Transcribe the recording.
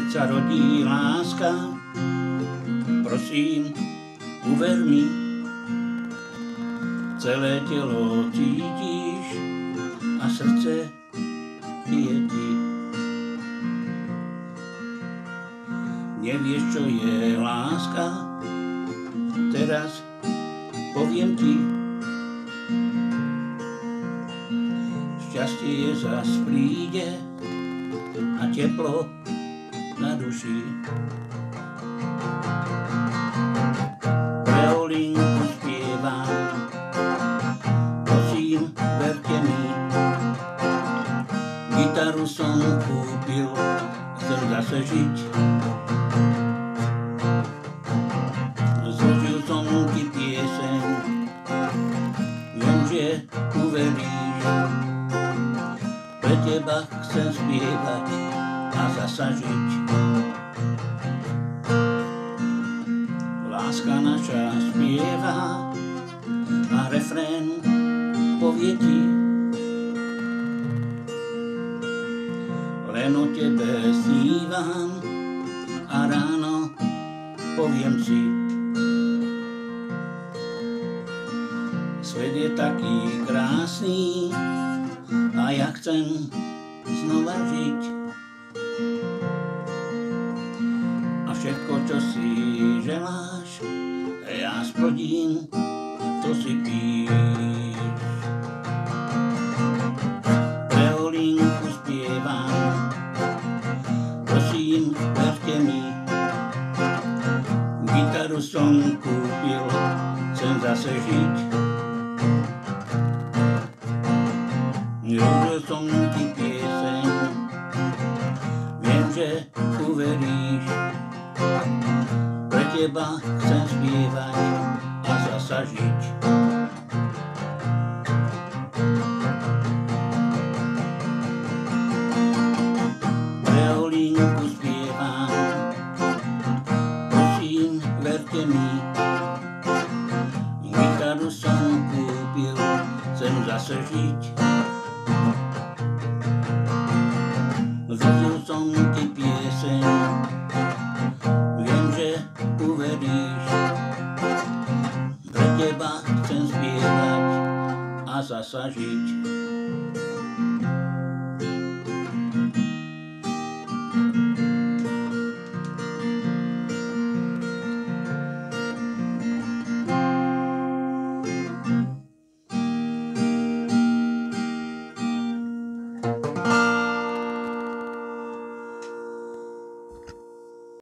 Keď sa rodí láska, prosím, uver mi, celé telo cítiš a srdce bije ti. Nevieš, čo je láska, teraz poviem ti. Šťastie zas príde a teplo na duši. Pre Olinku spievam, prosím, verte mi. Gitaru som kúpil, chcem zase žiť. Zložil som ti pieseň, viem, že uveríš. Pre teba chcem spievať a zasa žiť. Láska naša spieva a refrén povie ti. Len o tebe snívam a ráno poviem si. Svet je taký krásny a ja chcem znova žiť. A všetko, čo si želáš, ja splním, to si píš. Pre Olinku spievam, prosím, verte mi. Gitaru som kúpil, chcem zase žiť. Zložil som ti pieseň, viem, že uveríš. Pre teba chcem spievať a zasa žiť. Pre Olinku spievam, prosím, verte mi. Gitaru som kúpil, chcem zase žiť. Zložil som ti pieseň, viem, že uveríš. Pre teba chcem spievať a zasa žiť.